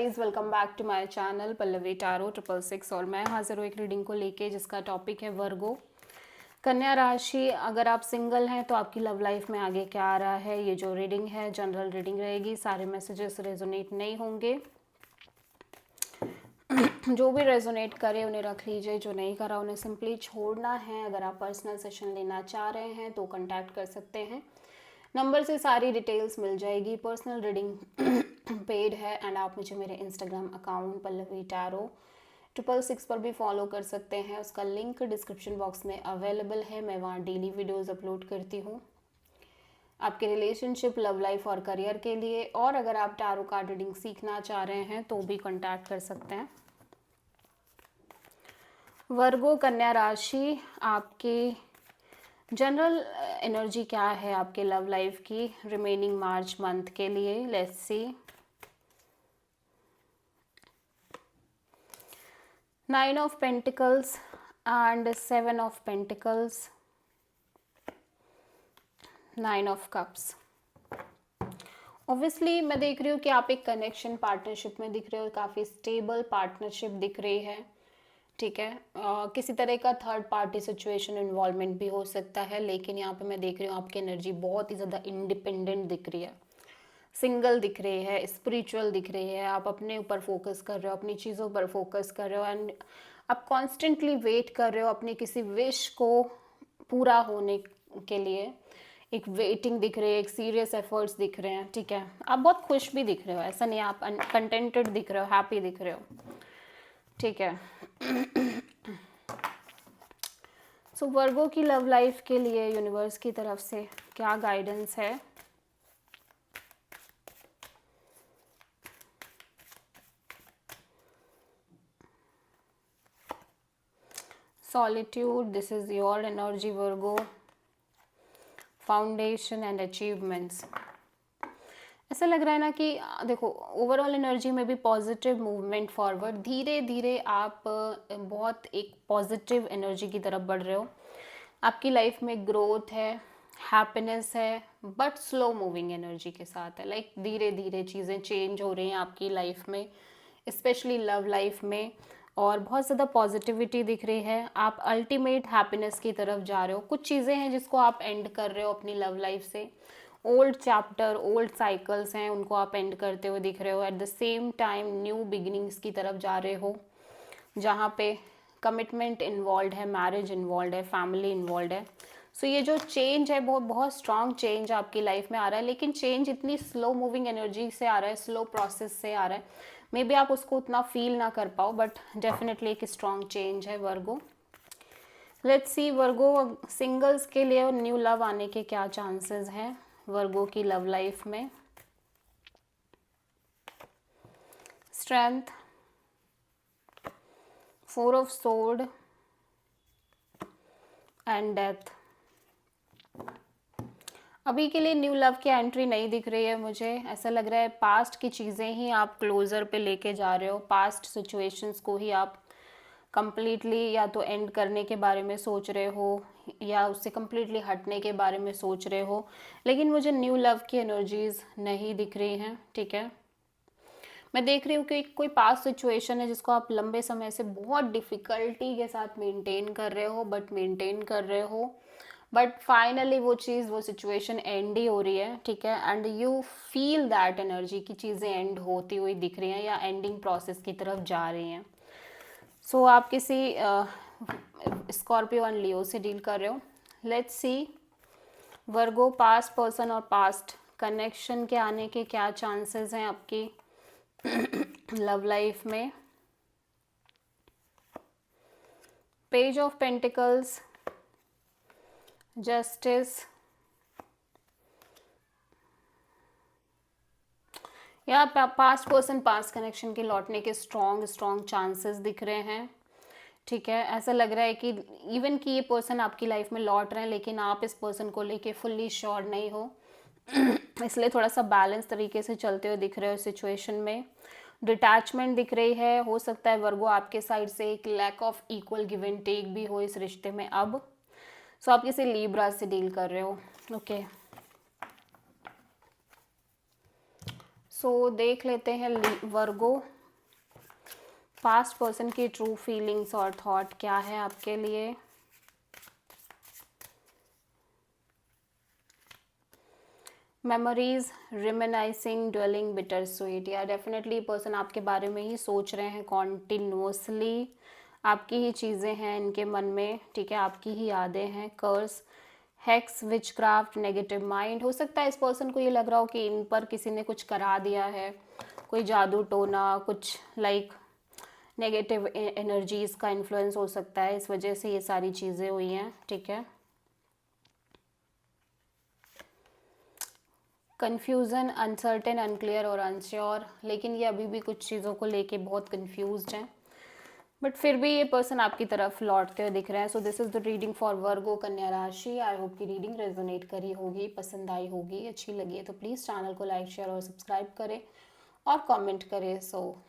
Welcome back to my channel Pallavi tarot 666 और मैं हाजिर हूँ एक रीडिंग को लेके जिसका टॉपिक है वर्गो कन्या राशि। अगर आप सिंगल हैं तो आपकी लव लाइफ में आगे क्या आ रहा है। ये जो रीडिंग है जनरल रीडिंग रहेगी, सारे मैसेजेस रेजोनेट नहीं होंगे। जो भी रेजोनेट करे उन्हें रख लीजिए, जो नहीं करा उन्हें सिंपली छोड़ना है। अगर आप पर्सनल सेशन लेना चाह रहे हैं तो कांटेक्ट कर सकते हैं, नंबर से सारी डिटेल्स मिल जाएगी। पर्सनल रीडिंग पेड है एंड आप मुझे मेरे इंस्टाग्राम अकाउंट पल्लवी टैरो 666 पर भी फॉलो कर सकते हैं। उसका लिंक डिस्क्रिप्शन बॉक्स में अवेलेबल है। मैं वहाँ डेली वीडियोस अपलोड करती हूँ आपके रिलेशनशिप, लव लाइफ और करियर के लिए। और अगर आप टैरो कार्ड रीडिंग सीखना चाह रहे हैं तो भी कांटेक्ट कर सकते हैं। वर्गो कन्या राशि, आपकी जनरल एनर्जी क्या है आपके लव लाइफ की रिमेनिंग मार्च मंथ के लिए। Let's see. 9 of pentacles and 7 of pentacles, 9 of cups. Obviously मैं देख रही हूँ कि आप एक कनेक्शन पार्टनरशिप में दिख रहे हो, काफ़ी स्टेबल पार्टनरशिप दिख रही है। ठीक है, किसी तरह का थर्ड पार्टी सिचुएशन इन्वॉल्वमेंट भी हो सकता है, लेकिन यहाँ पे मैं देख रही हूँ आपकी एनर्जी बहुत ही ज़्यादा इंडिपेंडेंट दिख रही है, सिंगल दिख रही है, स्पिरिचुअल दिख रही है। आप अपने ऊपर फोकस कर रहे हो, अपनी चीज़ों पर फोकस कर रहे हो एंड आप कॉन्स्टेंटली वेट कर रहे हो अपनी किसी विश को पूरा होने के लिए। एक वेटिंग दिख रही है, एक सीरियस एफर्ट्स दिख रहे हैं। ठीक है, आप बहुत खुश भी दिख रहे हो, ऐसा नहीं आप कंटेंटेड दिख रहे हो, हैप्पी दिख रहे हो। ठीक है। सो वर्गो की लव लाइफ के लिए यूनिवर्स की तरफ से क्या गाइडेंस है। Solitude, this is your energy Virgo. Foundation and achievements. ऐसा लग रहा है ना कि देखो ओवरऑल एनर्जी में भी पॉजिटिव मूवमेंट फॉरवर्ड, धीरे धीरे आप बहुत एक पॉजिटिव एनर्जी की तरफ बढ़ रहे हो। आपकी लाइफ में ग्रोथ है, हैप्पीनेस है, बट स्लो मूविंग एनर्जी के साथ है। लाइक धीरे धीरे चीज़ें चेंज हो रही हैं आपकी लाइफ में, स्पेशली लव लाइफ में, और बहुत ज़्यादा पॉजिटिविटी दिख रही है। आप अल्टीमेट हैप्पीनेस की तरफ जा रहे हो। कुछ चीज़ें हैं जिसको आप एंड कर रहे हो अपनी लव लाइफ से, ओल्ड चैप्टर, ओल्ड साइकिल्स हैं, उनको आप एंड करते हुए दिख रहे हो। At the same time new beginnings की तरफ जा रहे हो, जहाँ पे कमिटमेंट इन्वॉल्व है, मैरिज इन्वॉल्व है, फैमिली इन्वॉल्व है। सो ये जो चेंज है वो बहुत स्ट्रॉन्ग चेंज आपकी लाइफ में आ रहा है, लेकिन चेंज इतनी स्लो मूविंग एनर्जी से आ रहा है, स्लो प्रोसेस से आ रहा है। मे बी आप उसको उतना फील ना कर पाओ, बट डेफिनेटली एक स्ट्रॉन्ग चेंज है वर्गो। लेट्स सी वर्गो सिंगल्स के लिए न्यू लव आने के क्या चांसेस हैं वर्गो की लव लाइफ में। Strength, 4 of sword and death. अभी के लिए न्यू लव की एंट्री नहीं दिख रही है मुझे। ऐसा लग रहा है पास्ट की चीज़ें ही आप क्लोजर पे लेके जा रहे हो, पास्ट सिचुएशंस को ही आप कंप्लीटली या तो एंड करने के बारे में सोच रहे हो या उससे कंप्लीटली हटने के बारे में सोच रहे हो, लेकिन मुझे न्यू लव की एनर्जीज नहीं दिख रही हैं। ठीक है, मैं देख रही हूँ कि कोई पास्ट सिचुएशन है जिसको आप लंबे समय से बहुत डिफ़िकल्टी के साथ मेंटेन कर रहे हो, बट फाइनली वो चीज़, वो सिचुएशन एंड ही हो रही है। ठीक है, and you feel that energy की चीज़ें एंड होती हुई दिख रही हैं या एंडिंग प्रोसेस की तरफ जा रही हैं। सो आप किसी स्कॉर्पियो एंड लियो से डील कर रहे हो। Let's see Virgo past person और पास्ट कनेक्शन के आने के क्या चांसेस हैं आपकी लव लाइफ में। पेज ऑफ पेंटिकल्स, जस्टिस, या पास्ट पर्सन पास्ट कनेक्शन के लौटने के स्ट्रॉन्ग चांसेस दिख रहे हैं। ठीक है, ऐसा लग रहा है कि इवन कि ये पर्सन आपकी लाइफ में लौट रहे हैं, लेकिन आप इस पर्सन को लेके फुल्ली श्योर नहीं हो इसलिए थोड़ा सा बैलेंस तरीके से चलते हुए दिख रहे हो सिचुएशन में। डिटैचमेंट दिख रही है, हो सकता है वर्गो आपके साइड से एक lack of equal give and take भी हो इस रिश्ते में अब। सो आप किसी लीब्रा से डील कर रहे हो। ओके, सो देख लेते हैं वर्गो, पास्ट पर्सन की ट्रू फीलिंग्स और थॉट क्या है आपके लिए। Memories, reminiscing, dwelling, bitter sweet. या डेफिनेटली पर्सन आपके बारे में ही सोच रहे हैं कॉन्टिन्यूसली, आपकी ही चीज़ें हैं इनके मन में, ठीक है, आपकी ही यादें हैं। कर्स, हेक्स, विचक्राफ्ट, नेगेटिव माइंड। हो सकता है इस पर्सन को ये लग रहा हो कि इन पर किसी ने कुछ करा दिया है, कोई जादू टोना, कुछ लाइक नेगेटिव एनर्जीज का इन्फ्लुएंस हो सकता है, इस वजह से ये सारी चीज़ें हुई हैं, ठीक है। कन्फ्यूज़न, अनसर्टेन, अनक्लियर और अनश्योर। लेकिन ये अभी भी कुछ चीज़ों को लेके बहुत कन्फ्यूज्ड हैं, बट फिर भी ये पर्सन आपकी तरफ लौटते हुए दिख रहे हैं। So this is the reading for Virgo, कन्या राशि। आई होप की रीडिंग रेजोनेट करी होगी, पसंद आई होगी, अच्छी लगी है तो प्लीज़ चैनल को लाइक, शेयर और सब्सक्राइब करें और कमेंट करें। सो